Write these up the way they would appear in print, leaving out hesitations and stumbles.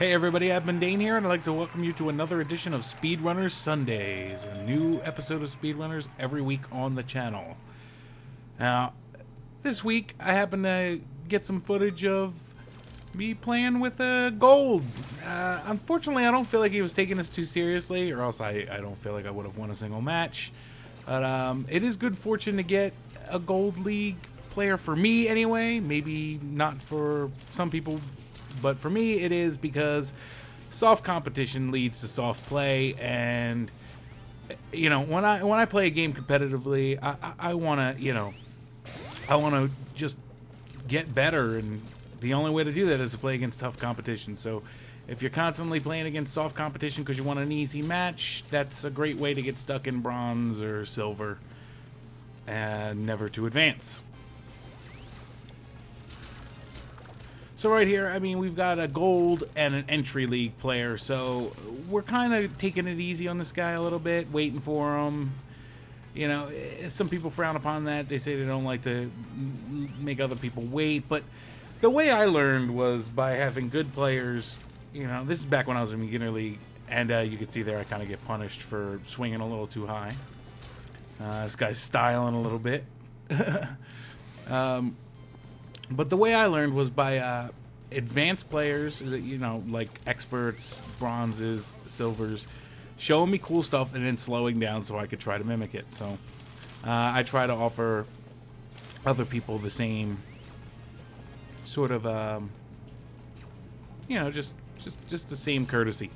Hey everybody, AbMundane here, and I'd like to welcome you to another edition of Speedrunners Sundays, a new episode of Speedrunners every week on the channel. Now, this week I happen to get some footage of me playing with gold. Unfortunately, I don't feel like he was taking this too seriously, or else I don't feel like I would have won a single match. But it is good fortune to get a gold league player for me anyway. Maybe not for some people, but for me it is, because soft competition leads to soft play, and you know, when I play a game competitively, I want to just get better, and the only way to do that is to play against tough competition. So if you're constantly playing against soft competition because you want an easy match, that's a great way to get stuck in bronze or silver and never to advance. So right here, I mean, we've got a gold and an entry league player, so we're kind of taking it easy on this guy a little bit, waiting for him. You know, some people frown upon that. They say they don't like to make other people wait, but the way I learned was by having good players. You know, this is back when I was in beginner league, and you can see there I kind of get punished for swinging a little too high. This guy's styling a little bit. But the way I learned was by advanced players, you know, like experts, bronzes, silvers, showing me cool stuff and then slowing down so I could try to mimic it. So I try to offer other people the same sort of, you know, just the same courtesy.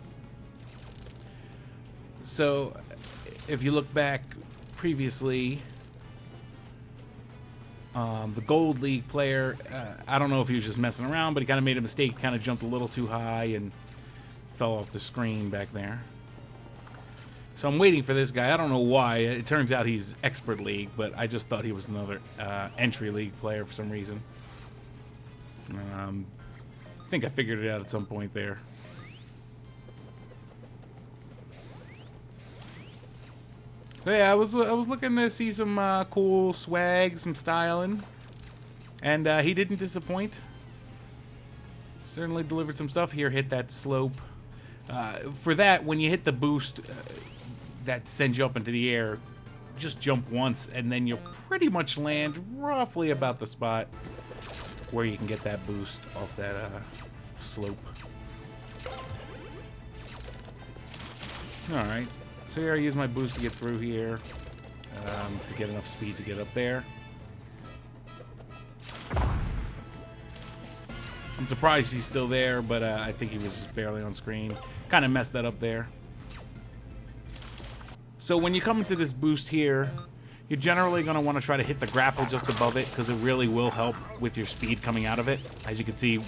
So if you look back previously, the gold league player, I don't know if he was just messing around, but he kind of made a mistake, kind of jumped a little too high and fell off the screen back there. So I'm waiting for this guy. I don't know why. It turns out he's expert league, but I just thought he was another entry league player for some reason. I think I figured it out at some point there. Yeah, I was looking to see some cool swag, some styling, and he didn't disappoint. Certainly delivered some stuff here. Hit that slope. For that, when you hit the boost that sends you up into the air, just jump once, and then you'll pretty much land roughly about the spot where you can get that boost off that slope. All right. So here I use my boost to get through here, to get enough speed to get up there. I'm surprised he's still there, but I think he was just barely on screen. Kind of messed that up there. So when you come into this boost here, you're generally going to want to try to hit the grapple just above it, because it really will help with your speed coming out of it. As you can see,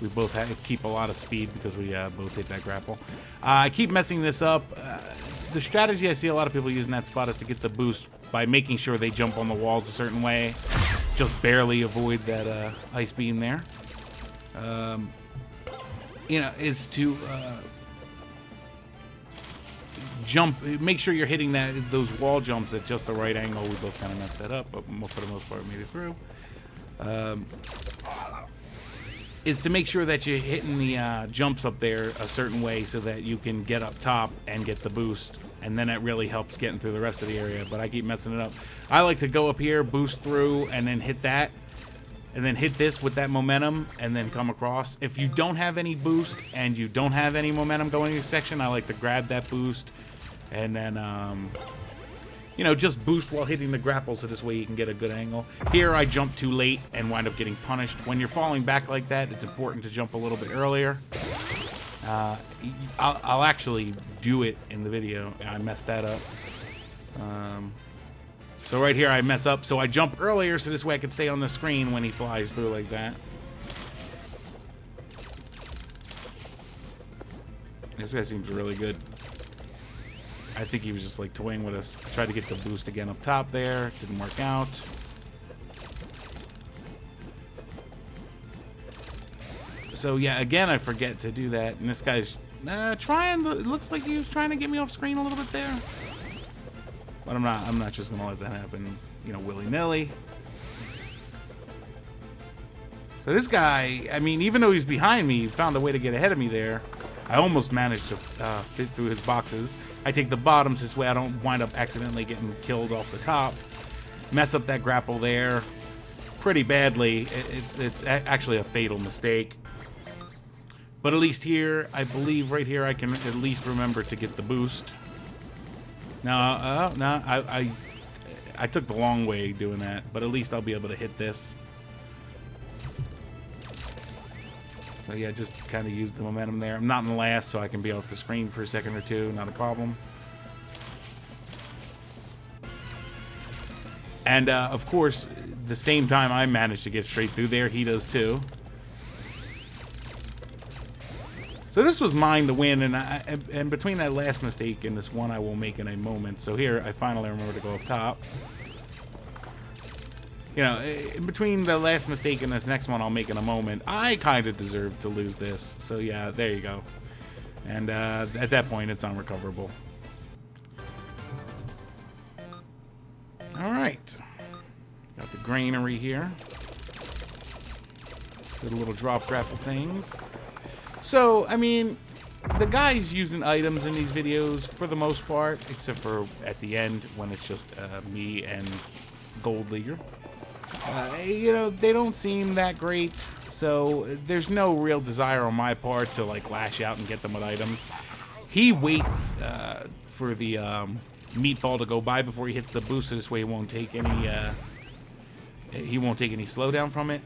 we both keep a lot of speed because we both hit that grapple. I keep messing this up. The strategy I see a lot of people use in that spot is to get the boost by making sure they jump on the walls a certain way. Just barely avoid that ice beam there. You know, is to jump. Make sure you're hitting those wall jumps at just the right angle. We both kind of messed that up, but for the most part, we made it through. Is to make sure that you're hitting the jumps up there a certain way so that you can get up top and get the boost, and then it really helps getting through the rest of the area. But I keep messing it up. I like to go up here, boost through, and then hit that, and then hit this with that momentum, and then come across. If you don't have any boost and you don't have any momentum going in your section, I like to grab that boost and then you know, just boost while hitting the grapple, so this way you can get a good angle. Here I jump too late and wind up getting punished. When you're falling back like that, it's important to jump a little bit earlier. I'll actually do it in the video. I messed that up. So right here I mess up, so I jump earlier so this way I can stay on the screen when he flies through like that. This guy seems really good. I think he was just like toying with us. Tried to get the boost again up top there. Didn't work out. So yeah, again I forget to do that. And this guy's trying. It looks like he was trying to get me off screen a little bit there. But I'm not just gonna let that happen, you know, willy-nilly. So this guy, I mean, even though he's behind me, he found a way to get ahead of me there. I almost managed to fit through his boxes. I take the bottoms this way I don't wind up accidentally getting killed off the top. Mess up that grapple there pretty badly. It's actually a fatal mistake. But at least here, I believe right here, I can at least remember to get the boost. No, no, I took the long way doing that, but at least I'll be able to hit this. So yeah, just kind of use the momentum there. I'm not in the last, so I can be off the screen for a second or two, not a problem. And of course, the same time I managed to get straight through there, he does too. So this was mine to win, and between that last mistake and this one I will make in a moment. So here, I finally remember to go up top. You know, in between the last mistake and this next one I'll make in a moment, I kind of deserve to lose this. So yeah, there you go. And at that point, it's unrecoverable. Alright. Got the granary here. Did a little drop grapple things. So, I mean, the guy's using items in these videos for the most part, except for at the end when it's just me and Gold Leaguer. You know, they don't seem that great, so there's no real desire on my part to like lash out and get them with items. He waits for the meatball to go by before he hits the boost, so this way he won't take any slowdown from it.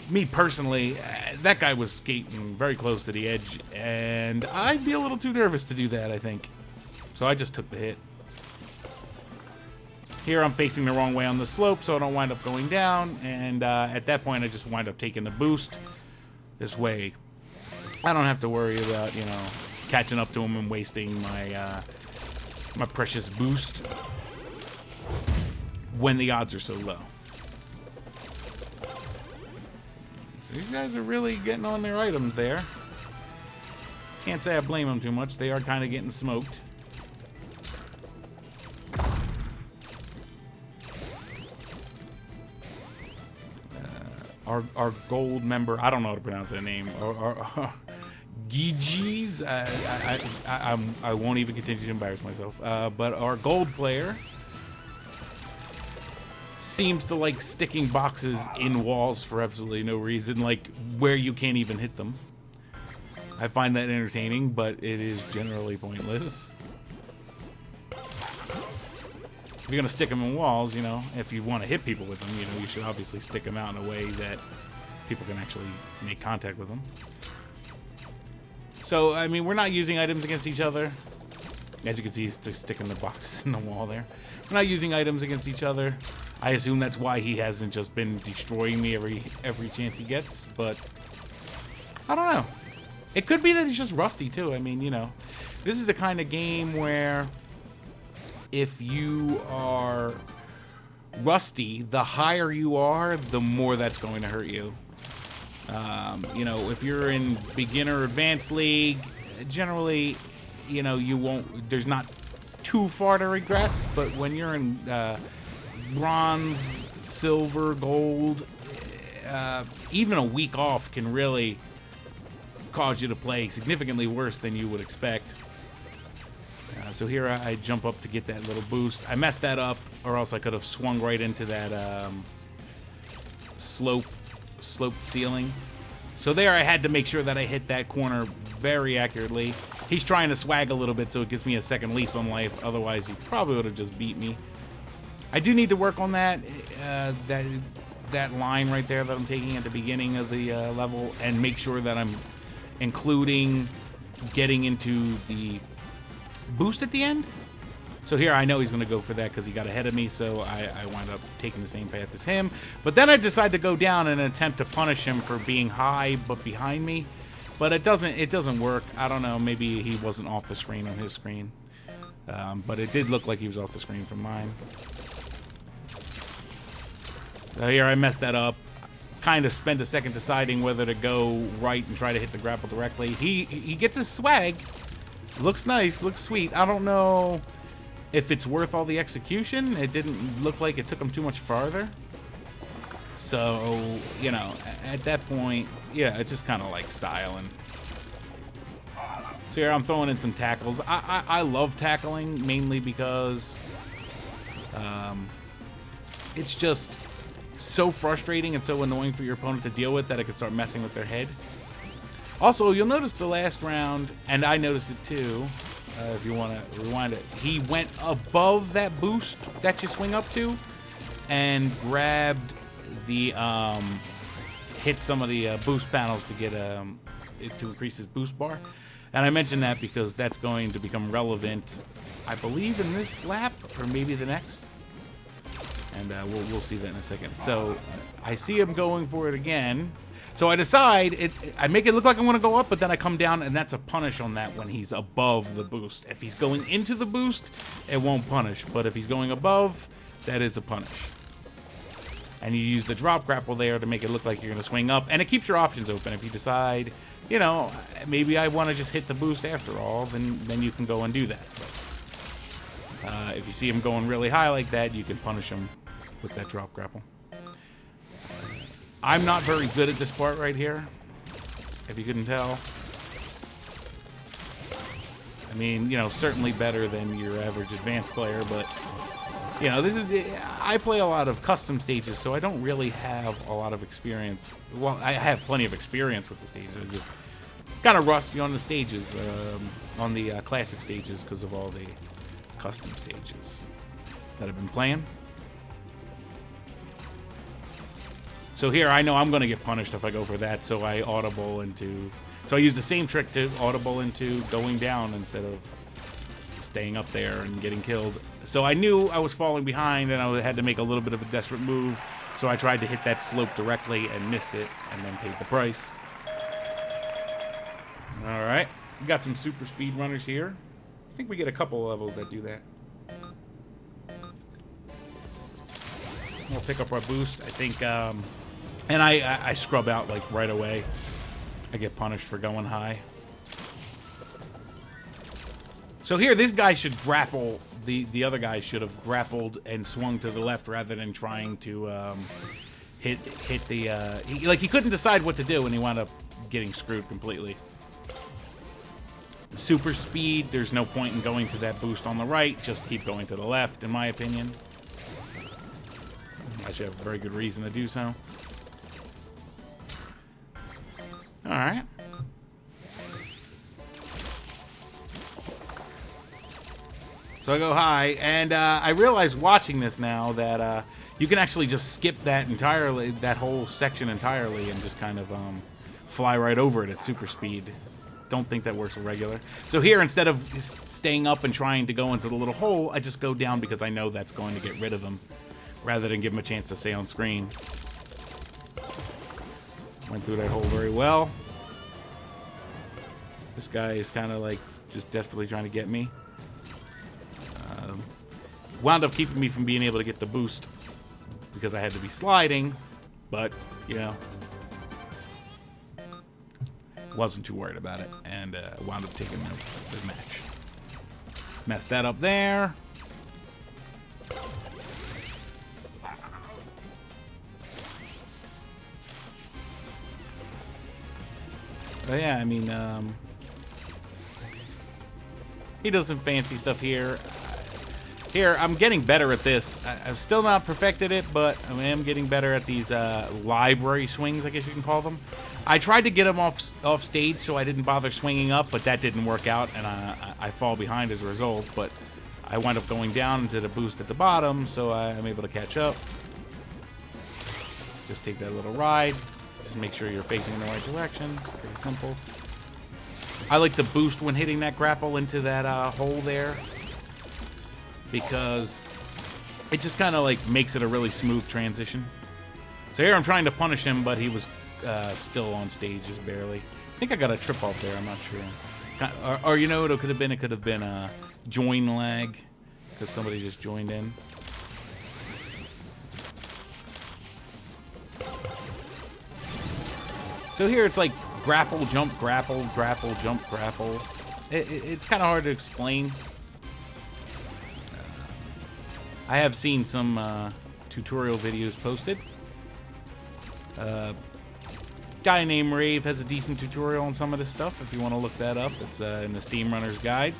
Me personally, that guy was skating very close to the edge, and I'd be a little too nervous to do that, I think. So I just took the hit. Here I'm facing the wrong way on the slope, so I don't wind up going down, and at that point I just wind up taking the boost. This way I don't have to worry about, you know, catching up to him and wasting my my precious boost when the odds are so low. So these guys are really getting on their items there. Can't say I blame them too much. They are kind of getting smoked. Our gold member, I don't know how to pronounce that name. Gigi's, I won't even continue to embarrass myself. But our gold player seems to like sticking boxes in walls for absolutely no reason, like where you can't even hit them. I find that entertaining, but it is generally pointless. If you're gonna stick them in walls, you know, if you want to hit people with them, you know, you should obviously stick them out in a way that people can actually make contact with them. So, I mean, we're not using items against each other. As you can see, he's sticking the boxes in the wall there. We're not using items against each other. I assume that's why he hasn't just been destroying me every chance he gets, but I don't know. It could be that he's just rusty too. I mean, you know, this is the kind of game where if you are rusty, the higher you are, the more that's going to hurt you. You know, if you're in beginner advanced league, generally, you know, you won't, there's not too far to regress, but when you're in bronze, silver, gold, even a week off can really cause you to play significantly worse than you would expect. So here I jump up to get that little boost. I messed that up, or else I could have swung right into that sloped ceiling. So there I had to make sure that I hit that corner very accurately. He's trying to swag a little bit so it gives me a second lease on life. Otherwise, he probably would have just beat me. I do need to work on that that line right there that I'm taking at the beginning of the level, and make sure that I'm including getting into the boost at the end. So here I know he's going to go for that because he got ahead of me, so I wind up taking the same path as him. But then I decide to go down in an attempt to punish him for being high but behind me. But it doesn't work. I don't know, maybe he wasn't off the screen on his screen. But it did look like he was off the screen from mine. So here I messed that up. Kind of spent a second deciding whether to go right and try to hit the grapple directly. He gets his swag. Looks nice, looks sweet. I don't know if it's worth all the execution. It didn't look like it took him too much farther. So, you know, at that point, yeah, it's just kind of like styling. So here I'm throwing in some tackles. I love tackling mainly because it's just so frustrating and so annoying for your opponent to deal with that it can start messing with their head. Also, you'll notice the last round, and I noticed it too, if you want to rewind it, he went above that boost that you swing up to and grabbed the, hit some of the boost panels to get to increase his boost bar. And I mention that because that's going to become relevant, I believe, in this lap, or maybe the next. And we'll see that in a second. So I see him going for it again. So I decide, I make it look like I'm going to go up, but then I come down, and that's a punish on that when he's above the boost. If he's going into the boost, it won't punish. But if he's going above, that is a punish. And you use the drop grapple there to make it look like you're going to swing up. And it keeps your options open. If you decide, you know, maybe I want to just hit the boost after all, then you can go and do that. But, if you see him going really high like that, you can punish him with that drop grapple. I'm not very good at this part right here, if you couldn't tell. I mean, you know, certainly better than your average advanced player, but, you know, I play a lot of custom stages, so I don't really have a lot of experience. Well, I have plenty of experience with the stages. I'm just kind of rusty on the stages, on the classic stages, because of all the custom stages that I've been playing. So here, I know I'm going to get punished if I go for that, so I audible into... So I use the same trick to audible into going down instead of staying up there and getting killed. So I knew I was falling behind, and I had to make a little bit of a desperate move, so I tried to hit that slope directly and missed it, and then paid the price. Alright, we got some super speedrunners here. I think we get a couple levels that do that. We'll pick up our boost, I think, and I scrub out, like, right away. I get punished for going high. So here, this guy should grapple. The other guy should have grappled and swung to the left rather than trying to hit the... he couldn't decide what to do, and he wound up getting screwed completely. Super speed, there's no point in going to that boost on the right. Just keep going to the left, in my opinion. I should have a very good reason to do so. Alright. So I go high, and I realize watching this now that you can actually just skip that entirely, that whole section entirely, and just kind of fly right over it at super speed. Don't think that works with regular. So here, instead of staying up and trying to go into the little hole, I just go down because I know that's going to get rid of him, rather than give him a chance to stay on screen. Went through that hole very well. This guy is kind of like just desperately trying to get me. Wound up keeping me from being able to get the boost because I had to be sliding, but, you know, wasn't too worried about it, and wound up taking the match. Messed that up there. But yeah, I mean, he does some fancy stuff here. Here, I'm getting better at this. I've still not perfected it, but I am getting better at these library swings, I guess you can call them. I tried to get him off stage so I didn't bother swinging up, but that didn't work out, and I fall behind as a result. But I wind up going down into the boost at the bottom, so I'm able to catch up. Just take that little ride. Just make sure you're facing in the right direction. It's pretty simple. I like to boost when hitting that grapple into that hole there, because it just kind of like makes it a really smooth transition. So here I'm trying to punish him, but he was still on stage, just barely. I think I got a trip off there, I'm not sure. Or you know what it could have been a join lag, because somebody just joined in. So here it's like grapple, jump, grapple, grapple, jump, grapple. It's kind of hard to explain. I have seen some tutorial videos posted. Guy named Rave has a decent tutorial on some of this stuff. If you want to look that up, it's in the Speedrunners guide.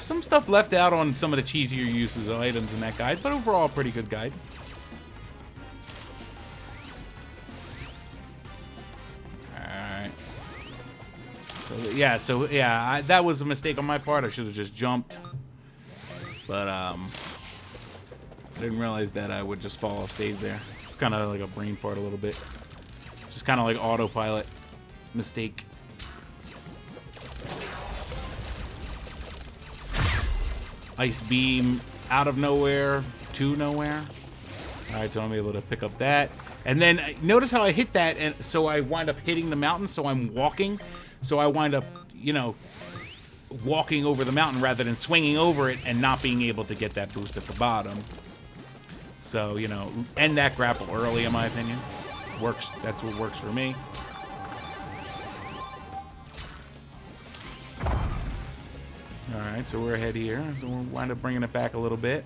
Some stuff left out on some of the cheesier uses of items in that guide, but overall, a pretty good guide. Alright. So yeah, that was a mistake on my part. I should have just jumped. But, I didn't realize that I would just fall off stage there. Kind of like a brain fart a little bit. Just kind of like autopilot mistake. Ice beam out of nowhere to nowhere. Alright, so I'm able to pick up that. And then notice how I hit that, and so I wind up hitting the mountain, so I'm walking. So I wind up, you know, walking over the mountain rather than swinging over it and not being able to get that boost at the bottom. So, you know, end that grapple early, in my opinion. Works. That's what works for me. Alright, so we're ahead here. So we'll wind up bringing it back a little bit.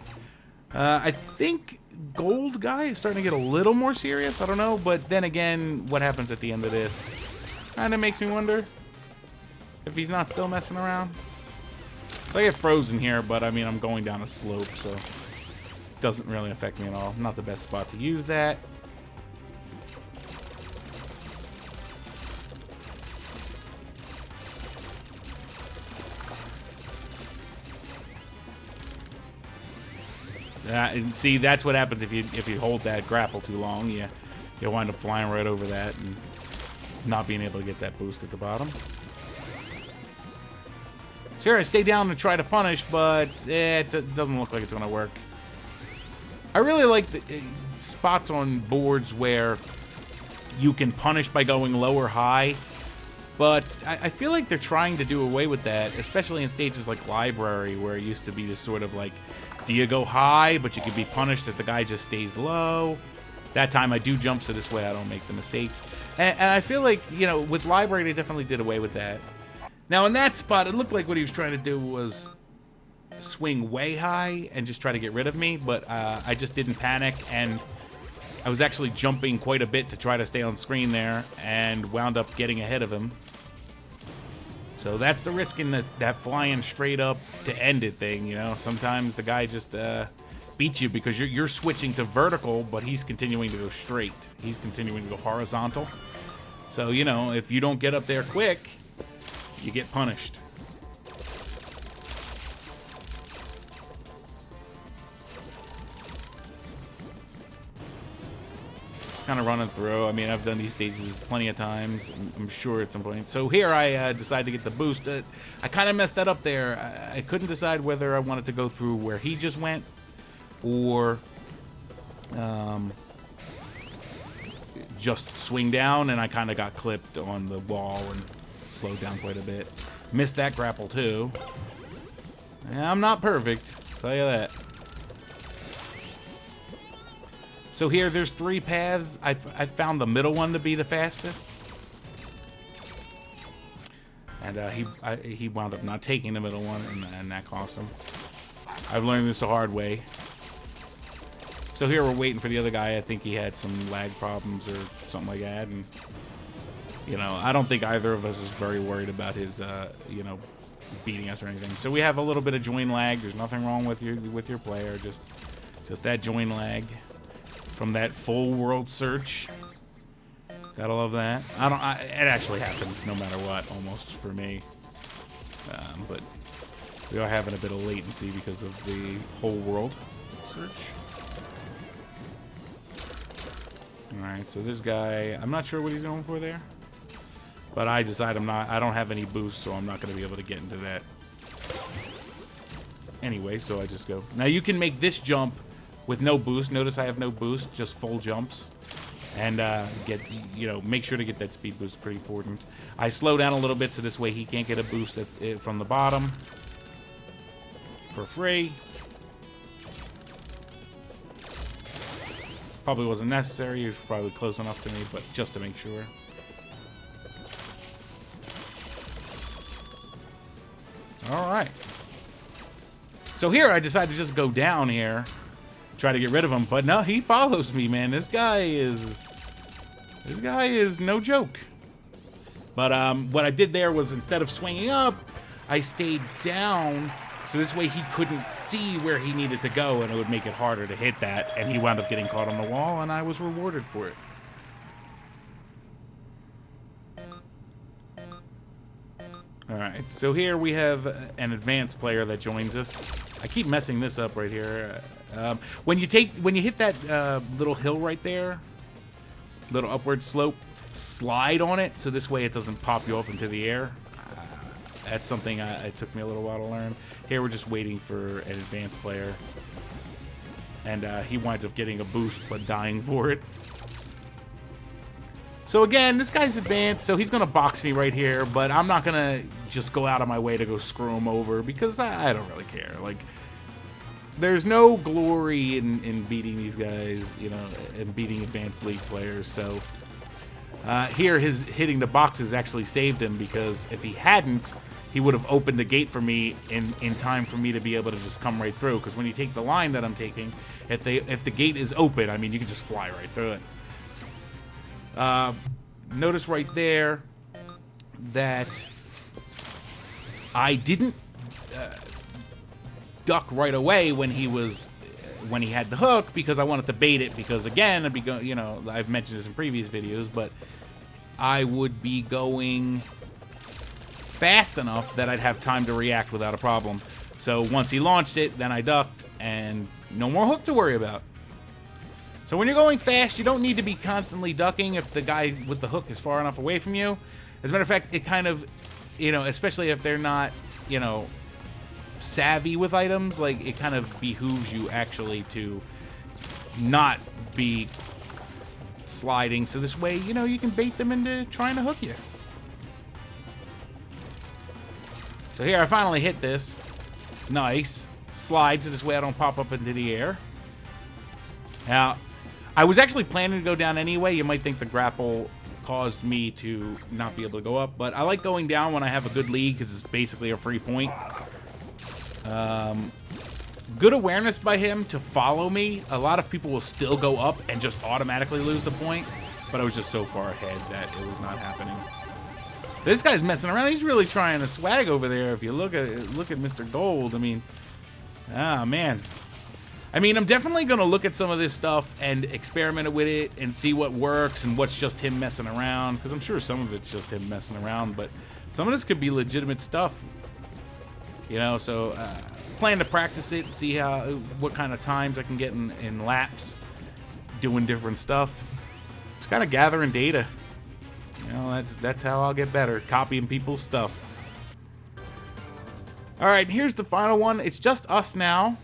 I think Gold Guy is starting to get a little more serious. I don't know, but then again, what happens at the end of this kind of makes me wonder if he's not still messing around. So I get frozen here, but I mean, I'm going down a slope, so it doesn't really affect me at all. Not the best spot to use that. And see, that's what happens if you hold that grapple too long. You'll wind up flying right over that and not being able to get that boost at the bottom. Sure, I stay down and try to punish, but it doesn't look like it's going to work. I really like the spots on boards where you can punish by going low or high, but I feel like they're trying to do away with that, especially in stages like Library, where it used to be this sort of like, do you go high, but you can be punished if the guy just stays low? That time I do jump, so this way I don't make the mistake. And I feel like, you know, with Library, they definitely did away with that. Now, in that spot, it looked like what he was trying to do was swing way high and just try to get rid of me, but I just didn't panic, and I was actually jumping quite a bit to try to stay on screen there, and wound up getting ahead of him. So that's the risk in that flying straight up to end it thing, you know. Sometimes the guy just beats you because you're switching to vertical, but he's continuing to go straight. He's continuing to go horizontal. So, you know, if you don't get up there quick, you get punished. Kind of running through. I mean, I've done these stages plenty of times. I'm sure at some point. So here I decided to get the boost. I kind of messed that up there. I couldn't decide whether I wanted to go through where he just went or just swing down, and I kind of got clipped on the wall and slowed down quite a bit. Missed that grapple too. Yeah, I'm not perfect, I'll tell you that. So here, there's 3 paths. I found the middle one to be the fastest. And he wound up not taking the middle one, and that cost him. I've learned this the hard way. So here we're waiting for the other guy. I think he had some lag problems or something like that. And, you know, I don't think either of us is very worried about his, you know, beating us or anything. So we have a little bit of join lag. There's nothing wrong with your player. Just that join lag. From that full world search. Gotta love that. It actually happens no matter what, almost, for me. But we are having a bit of latency because of the whole world search. Alright, so this guy, I'm not sure what he's going for there. But I decide I don't have any boost, so I'm not going to be able to get into that. Anyway, so I just go. Now you can make this jump with no boost. Notice I have no boost, just full jumps. And make sure to get that speed boost, pretty important. I slow down a little bit so this way he can't get a boost from the bottom for free. Probably wasn't necessary. He was probably close enough to me, but just to make sure. All right. So here I decided to just go down here. try to get rid of him. But no, he follows me, man. This guy is no joke. But what I did there was, instead of swinging up, I stayed down, so this way he couldn't see where he needed to go, and it would make it harder to hit that, and he wound up getting caught on the wall, and I was rewarded for it. Alright, so here we have an advanced player that joins us. I keep messing this up right here. When you hit that little hill right there, little upward slope, slide on it, so this way it doesn't pop you up into the air. That's something it took me a little while to learn. Here we're just waiting for an advanced player, and he winds up getting a boost but dying for it. So again, this guy's advanced, so he's gonna box me right here, but I'm not gonna just go out of my way to go screw him over, because I don't really care. Like, there's no glory in beating these guys, you know, and beating advanced league players. So here, his hitting the boxes actually saved him, because if he hadn't, he would have opened the gate for me in time for me to be able to just come right through. Because when you take the line that I'm taking, if the gate is open, I mean, you can just fly right through it. Notice right there that I didn't duck right away when he had the hook, because I wanted to bait it, because again, you know, I've mentioned this in previous videos, but I would be going fast enough that I'd have time to react without a problem. So once he launched it, then I ducked, and no more hook to worry about. So when you're going fast, you don't need to be constantly ducking if the guy with the hook is far enough away from you. As a matter of fact, it kind of, you know, especially if they're not, you know, savvy with items, like, it kind of behooves you actually to not be sliding, so this way, you know, you can bait them into trying to hook you. So here, I finally hit this. Nice. Slide, so this way I don't pop up into the air. Now, I was actually planning to go down anyway. You might think the grapple caused me to not be able to go up, but I like going down when I have a good lead, because it's basically a free point. Good awareness by him to follow me. A lot of people will still go up and just automatically lose the point, but I was just so far ahead that it was not happening. This guy's messing around. He's really trying to swag over there. If you look at Mr. Gold, I mean, man. I mean, I'm definitely going to look at some of this stuff and experiment with it and see what works and what's just him messing around, because I'm sure some of it's just him messing around, but some of this could be legitimate stuff. You know, so plan to practice it, see what kind of times I can get in laps doing different stuff. Just kind of gathering data. You know, that's how I'll get better, copying people's stuff. All right, here's the final one. It's just us now.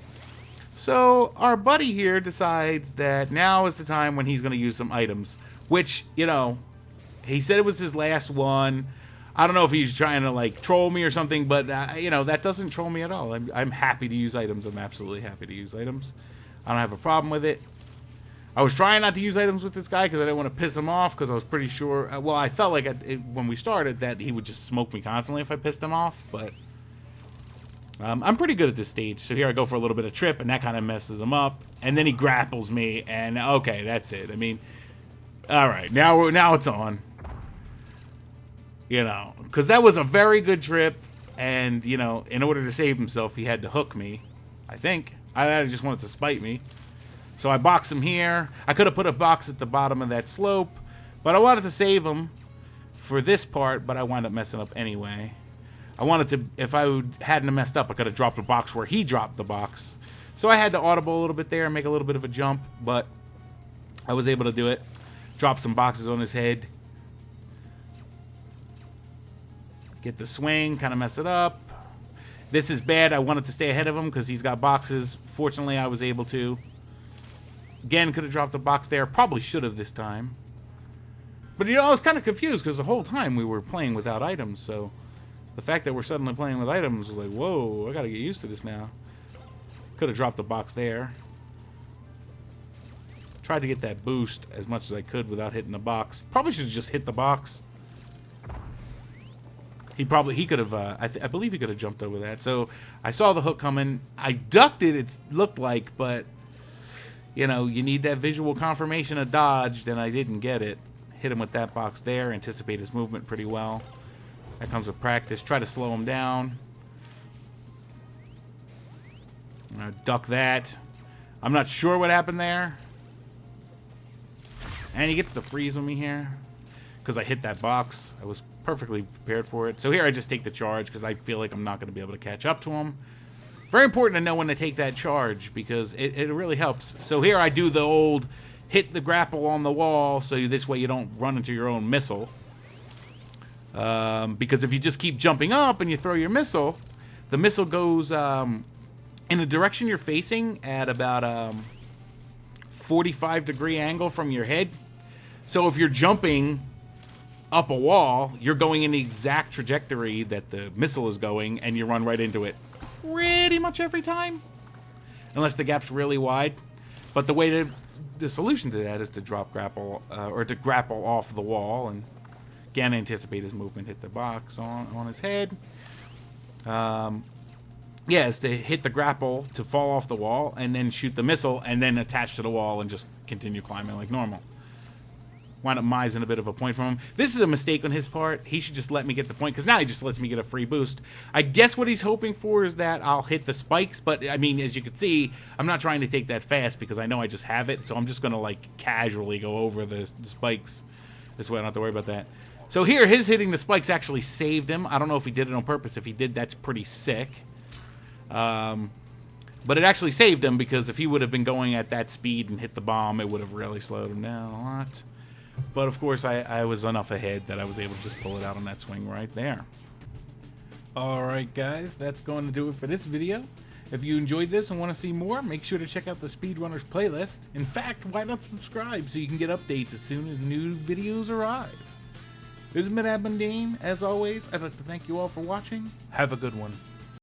So our buddy here decides that now is the time when he's going to use some items, which, you know, he said it was his last one. I don't know if he's trying to, like, troll me or something, but, you know, that doesn't troll me at all. I'm happy to use items. I'm absolutely happy to use items. I don't have a problem with it. I was trying not to use items with this guy because I didn't want to piss him off, because I was pretty sure, well, I felt like when we started that he would just smoke me constantly if I pissed him off, but I'm pretty good at this stage. So here I go for a little bit of trip, and that kind of messes him up, and then he grapples me, and okay, that's it. I mean, all right, now it's on. You know, because that was a very good trip, and, you know, in order to save himself, he had to hook me, I think. I just wanted to spite me. So I boxed him here. I could have put a box at the bottom of that slope, but I wanted to save him for this part, but I wound up messing up anyway. I wanted to, if I hadn't messed up, I could have dropped a box where he dropped the box. So I had to audible a little bit there and make a little bit of a jump, but I was able to do it. Drop some boxes on his head. Get the swing, kind of mess it up. This is bad. I wanted to stay ahead of him because he's got boxes. Fortunately, I was able to. Again, could have dropped a box there. Probably should have this time. But, you know, I was kind of confused because the whole time we were playing without items. So the fact that we're suddenly playing with items was like, whoa, I got to get used to this now. Could have dropped the box there. Tried to get that boost as much as I could without hitting the box. Probably should have just hit the box. He could have, I believe he could have jumped over that. So I saw the hook coming. I ducked it, it looked like, but you know, you need that visual confirmation of dodged, and I didn't get it. Hit him with that box there, anticipate his movement pretty well. That comes with practice. Try to slow him down. Duck that. I'm not sure what happened there. And he gets to freeze on me here because I hit that box. I was perfectly prepared for it. So here I just take the charge because I feel like I'm not going to be able to catch up to him. Very important to know when to take that charge because it really helps. So here I do the old hit the grapple on the wall so this way you don't run into your own missile. Because if you just keep jumping up and you throw your missile, the missile goes in the direction you're facing at about 45-degree angle from your head. So if you're jumping up a wall, you're going in the exact trajectory that the missile is going, and you run right into it pretty much every time, unless the gap's really wide. But the solution to that is to drop grapple or to grapple off the wall and again anticipate his movement, hit the box on his head. Yeah, is to hit the grapple to fall off the wall and then shoot the missile and then attach to the wall and just continue climbing like normal. Wind up mising a bit of a point from him. This is a mistake on his part. He should just let me get the point because now he just lets me get a free boost. I guess what he's hoping for is that I'll hit the spikes, but I mean, as you can see, I'm not trying to take that fast because I know I just have it, so I'm just going to like casually go over the spikes. This way I don't have to worry about that. So here, his hitting the spikes actually saved him. I don't know if he did it on purpose. If he did, that's pretty sick. But it actually saved him because if he would have been going at that speed and hit the bomb, it would have really slowed him down a lot. But of course, I was enough ahead that I was able to just pull it out on that swing right there. Alright guys, that's going to do it for this video. If you enjoyed this and want to see more, make sure to check out the Speedrunners playlist. In fact, why not subscribe so you can get updates as soon as new videos arrive. This has been AbMundane. As always, I'd like to thank you all for watching. Have a good one.